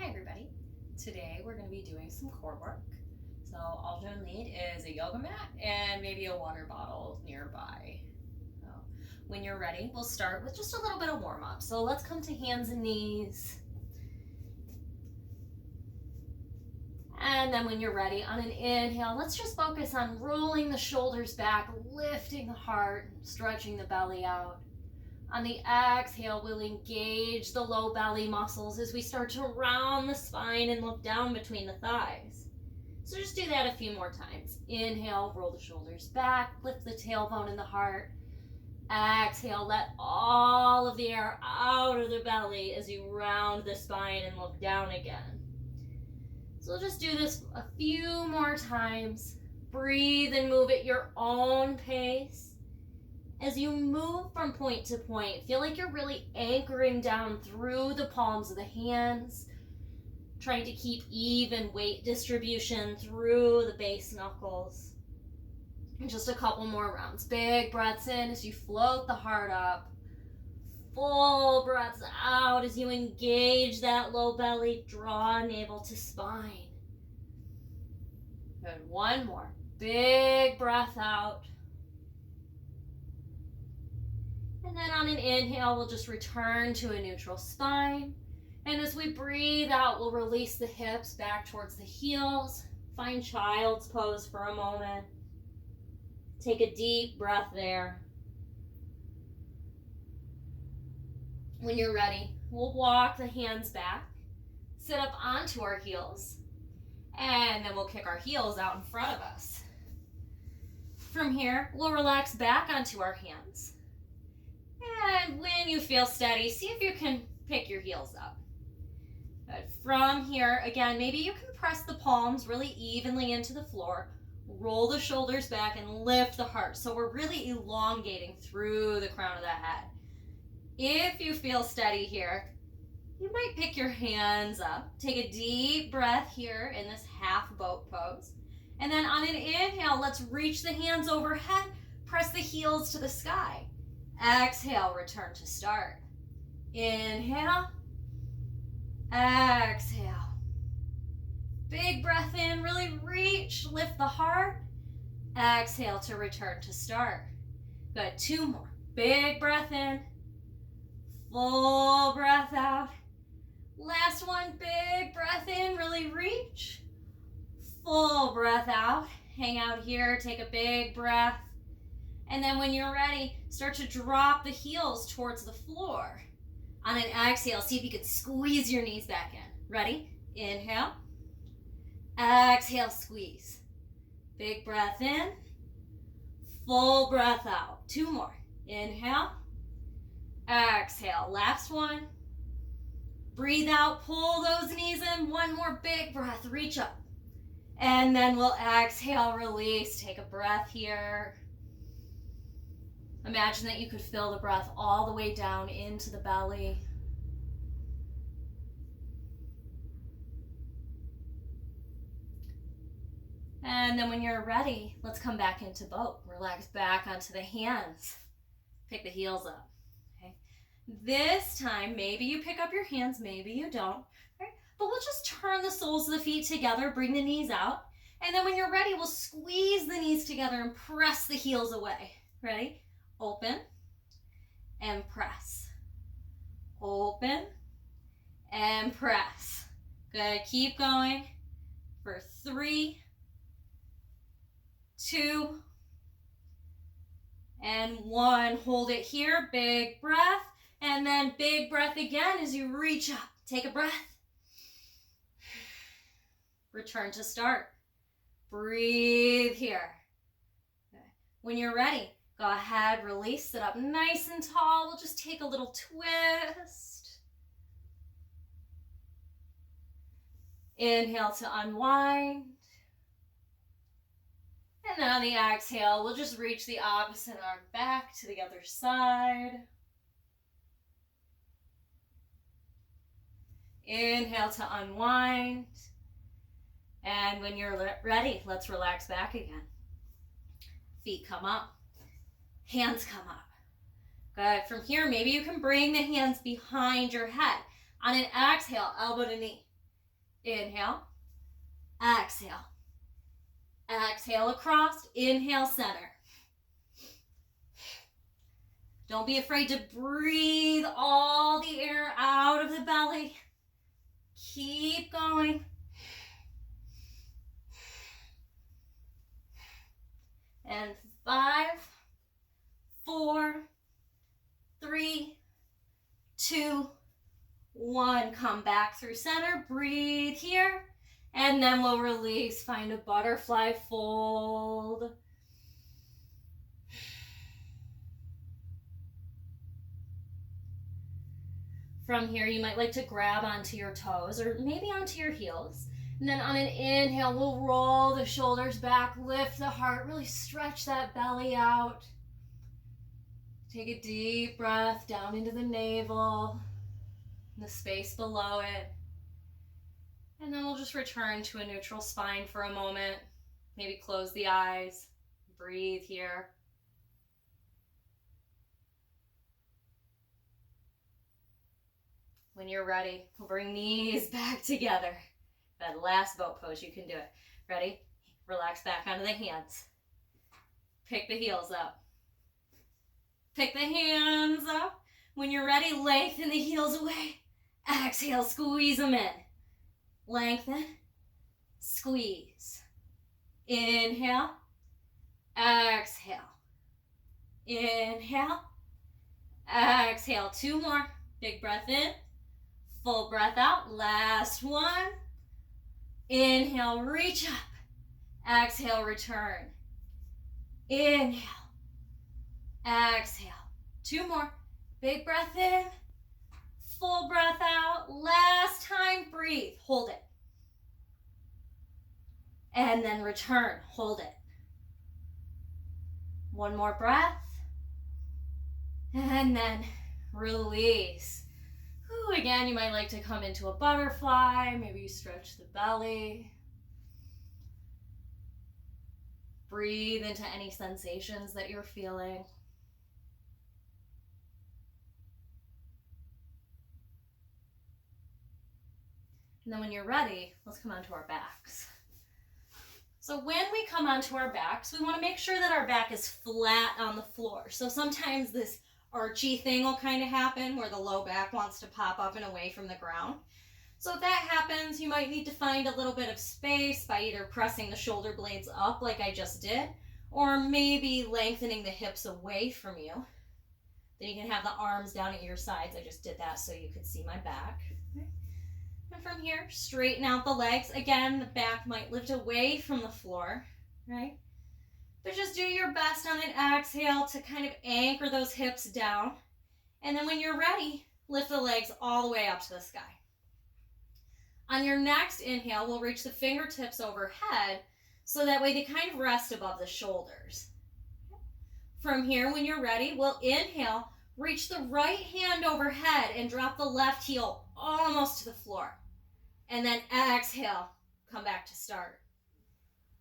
Hi everybody. Today we're going to be doing some core work. So all you'll need is a yoga mat and maybe a water bottle nearby. So when you're ready, we'll start with just a little bit of warm up. So let's come to hands and knees. And then when you're ready, on an inhale, let's just focus on rolling the shoulders back, lifting the heart, stretching the belly out. On the exhale, we'll engage the low belly muscles as we start to round the spine and look down between the thighs. So just do that a few more times. Inhale, roll the shoulders back, lift the tailbone and the heart. Exhale, let all of the air out of the belly as you round the spine and look down again. So we'll just do this a few more times. Breathe and move at your own pace. As you move from point to point, feel like you're really anchoring down through the palms of the hands, trying to keep even weight distribution through the base knuckles. And just a couple more rounds. Big breaths in as you float the heart up. Full breaths out as you engage that low belly, draw navel to spine. Good, one more. Big breath out. And then on an inhale, we'll just return to a neutral spine. And as we breathe out, we'll release the hips back towards the heels. Find child's pose for a moment. Take a deep breath there. When you're ready, we'll walk the hands back, sit up onto our heels, and then we'll kick our heels out in front of us. From here, we'll relax back onto our hands. And when you feel steady, see if you can pick your heels up. Good. From here, again, maybe you can press the palms really evenly into the floor, roll the shoulders back, and lift the heart. So we're really elongating through the crown of the head. If you feel steady here, you might pick your hands up. Take a deep breath here in this half boat pose. And then on an inhale, let's reach the hands overhead, press the heels to the sky. Exhale, return to start. Inhale. Exhale. Big breath in, really reach, lift the heart. Exhale to return to start. Good, two more. Big breath in. Full breath out. Last one, big breath in, really reach. Full breath out. Hang out here, take a big breath. And then when you're ready, start to drop the heels towards the floor. On an exhale, see if you can squeeze your knees back in. Ready? Inhale. Exhale, squeeze. Big breath in. Full breath out. Two more. Inhale. Exhale. Last one. Breathe out. Pull those knees in. One more big breath. Reach up. And then we'll exhale, release. Take a breath here. Imagine that you could feel the breath all the way down into the belly. And then when you're ready, let's come back into boat. Relax back onto the hands. Pick the heels up. Okay. This time, maybe you pick up your hands, maybe you don't. Right? But we'll just turn the soles of the feet together, bring the knees out. And then when you're ready, we'll squeeze the knees together and press the heels away. Ready? Open and press. Open and press. Good. Keep going for 3, 2, and 1. Hold it here. Big breath. And then big breath again as you reach up. Take a breath. Return to start. Breathe here. Okay. When you're ready, go ahead, release, sit up nice and tall. We'll just take a little twist. Inhale to unwind. And then on the exhale, we'll just reach the opposite arm back to the other side. Inhale to unwind. And when you're ready, let's relax back again. Feet come up. Hands come up. Good. From here, maybe you can bring the hands behind your head. On an exhale, elbow to knee. Inhale. Exhale. Exhale across. Inhale, center. Don't be afraid to breathe all the air out of the belly. Keep going. And 5, 4, 3, 2, 1. Come back through center. Breathe here. And then we'll release. Find a butterfly fold. From here, you might like to grab onto your toes or maybe onto your heels. And then on an inhale, we'll roll the shoulders back, lift the heart, really stretch that belly out. Take a deep breath down into the navel, the space below it. And then we'll just return to a neutral spine for a moment. Maybe close the eyes, breathe here. When you're ready, we'll bring knees back together. That last boat pose, you can do it. Ready? Relax back onto the hands. Pick the heels up. Pick the hands up. When you're ready, lengthen the heels away. Exhale, squeeze them in. Lengthen, squeeze. Inhale, exhale. Inhale, exhale. 2 more. Big breath in, full breath out. Last one. Inhale, reach up. Exhale, return. Inhale, exhale. 2 more. Big breath in, full breath out. Last time, breathe. Hold it. And then return. Hold it. 1 more breath. And then release. Ooh, again, you might like to come into a butterfly. Maybe you stretch the belly. Breathe into any sensations that you're feeling. And then when you're ready, let's come onto our backs. So when we come onto our backs, we want to make sure that our back is flat on the floor. So sometimes this archy thing will kind of happen where the low back wants to pop up and away from the ground. So if that happens, you might need to find a little bit of space by either pressing the shoulder blades up like I just did, or maybe lengthening the hips away from you. Then you can have the arms down at your sides. I just did that so you could see my back. And from here, straighten out the legs. Again, the back might lift away from the floor, right? But just do your best on an exhale to kind of anchor those hips down. And then when you're ready, lift the legs all the way up to the sky. On your next inhale, we'll reach the fingertips overhead so that way they kind of rest above the shoulders. From here, when you're ready, we'll inhale, reach the right hand overhead and drop the left heel almost to the floor. And then exhale, come back to start.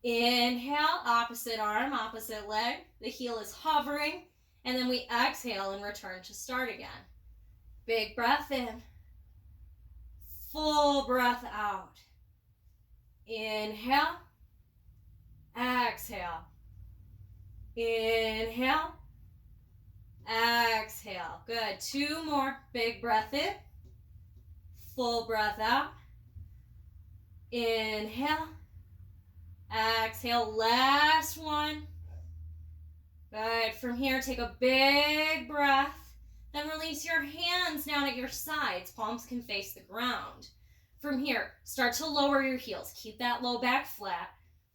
Inhale, opposite arm, opposite leg. The heel is hovering. And then we exhale and return to start again. Big breath in. Full breath out. Inhale. Exhale. Inhale. Exhale. Good. 2 more. Big breath in. Full breath out. Inhale. Exhale. Last one. Good. From here, take a big breath. Then release your hands down at your sides. Palms can face the ground. From here, start to lower your heels. Keep that low back flat.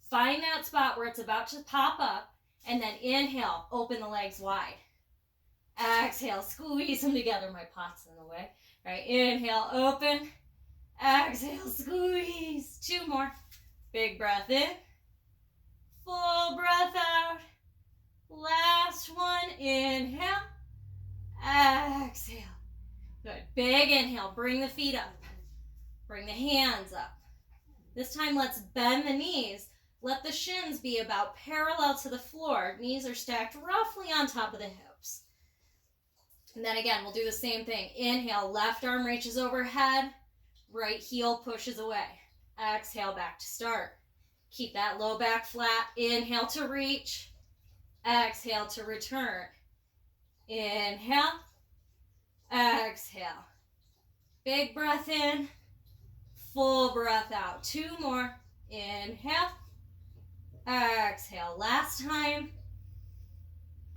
Find that spot where it's about to pop up. And then inhale, open the legs wide. Exhale, squeeze them together. My pot's in the way. All right, inhale, open. Exhale, squeeze. 2 more. Big breath in. Full breath out. Last one. Inhale. Exhale. Good. Big inhale. Bring the feet up. Bring the hands up. This time, let's bend the knees. Let the shins be about parallel to the floor. Knees are stacked roughly on top of the hips. And then again, we'll do the same thing. Inhale, left arm reaches overhead. Right heel pushes away. Exhale, back to start. Keep that low back flat. Inhale to reach. Exhale to return. Inhale. Exhale. Big breath in. Full breath out. 2 more. Inhale. Exhale. Last time.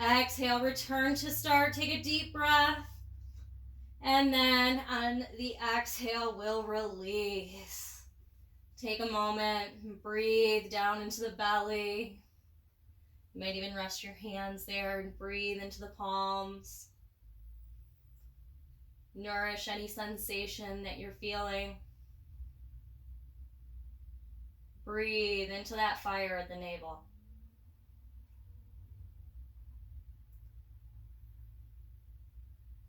Exhale, return to start. Take a deep breath. And then on the exhale, we'll release. Take a moment, breathe down into the belly. You might even rest your hands there and breathe into the palms. Nourish any sensation that you're feeling. Breathe into that fire at the navel.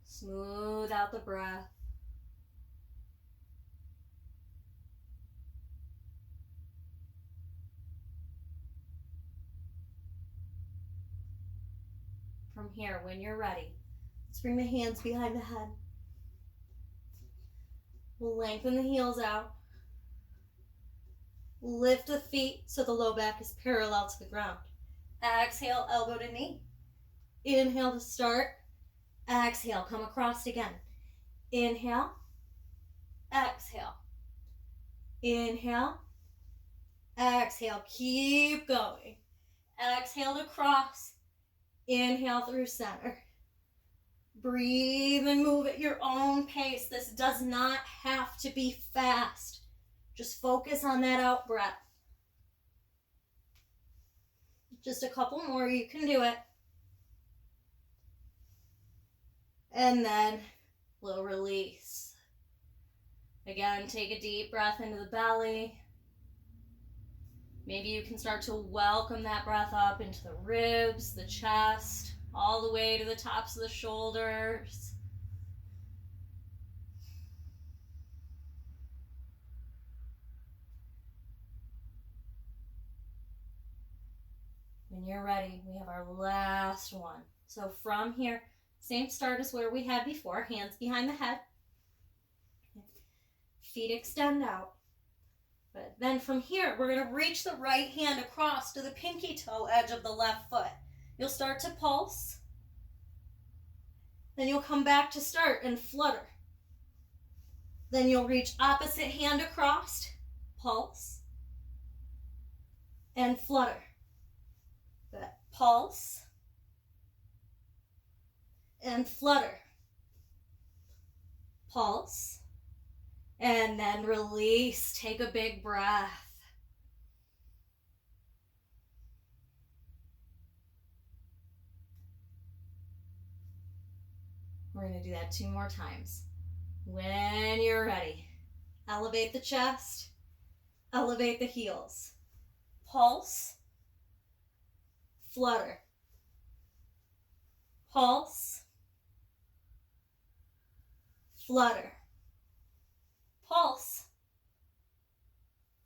Smooth out the breath. From here, when you're ready, let's bring the hands behind the head. We'll lengthen the heels out. Lift the feet so the low back is parallel to the ground. Exhale, elbow to knee. Inhale to start. Exhale, come across again. Inhale. Exhale. Inhale. Exhale, keep going. Exhale to cross. Inhale through center. Breathe and move at your own pace. This does not have to be fast. Just focus on that out breath. Just a couple more, you can do it. And then we'll release. Again, take a deep breath into the belly. Maybe you can start to welcome that breath up into the ribs, the chest, all the way to the tops of the shoulders. When you're ready, we have our last one. So from here, same start as where we had before, hands behind the head. Feet extend out. But then from here, we're going to reach the right hand across to the pinky toe edge of the left foot. You'll start to pulse. Then you'll come back to start and flutter. Then you'll reach opposite hand across, pulse, and flutter. Good. Pulse, and flutter. Pulse, and then release. Take a big breath. We're going to do that 2 more times. When you're ready, elevate the chest, elevate the heels. Pulse, flutter. Pulse, flutter. Pulse,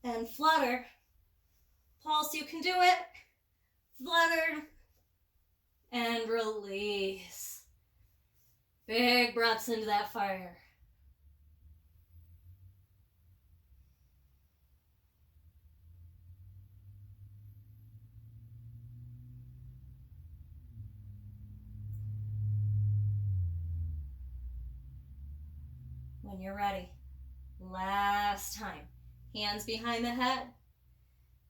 and flutter. Pulse, you can do it. Flutter, and release. Big breaths into that fire. When you're ready, last time. Hands behind the head.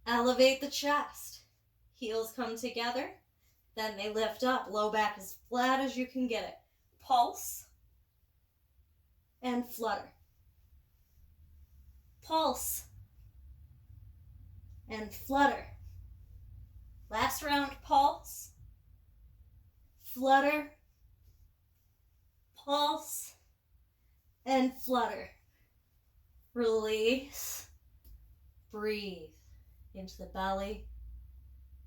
Elevate the chest. Heels come together. Then they lift up. Low back as flat as you can get it. Pulse and flutter. Pulse and flutter. Last round, pulse, flutter, pulse, and flutter. Release. Breathe into the belly,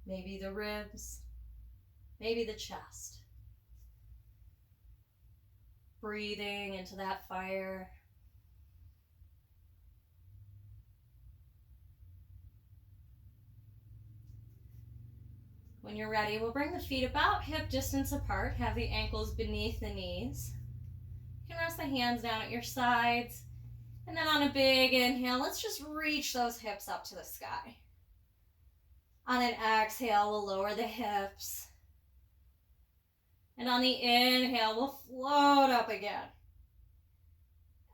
maybe the ribs, maybe the chest. Breathing into that fire. When you're ready, we'll bring the feet about hip distance apart. Have the ankles beneath the knees. You can rest the hands down at your sides And then on a big inhale, let's just reach those hips up to the sky. On an exhale, we'll lower the hips. And on the inhale, we'll float up again.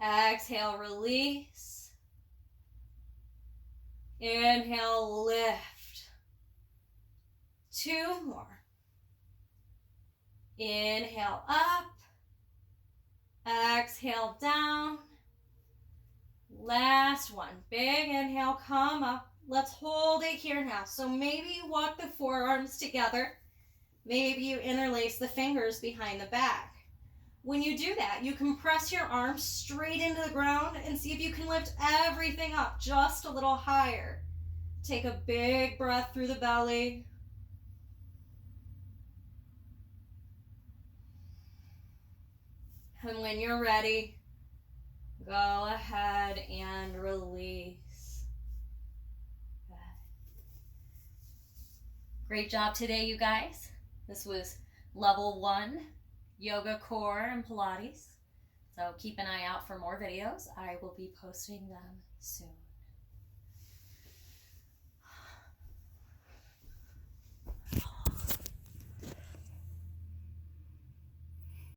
Exhale, release. Inhale, lift. 2 more. Inhale, up. Exhale, down. Last one. Big inhale, come up. Let's hold it here now. So maybe you walk the forearms together. Maybe you interlace the fingers behind the back. When you do that, you can press your arms straight into the ground and see if you can lift everything up just a little higher. Take a big breath through the belly. And when you're ready, go ahead and release. Great job today, you guys. This was level 1, yoga core and Pilates. So keep an eye out for more videos. I will be posting them soon.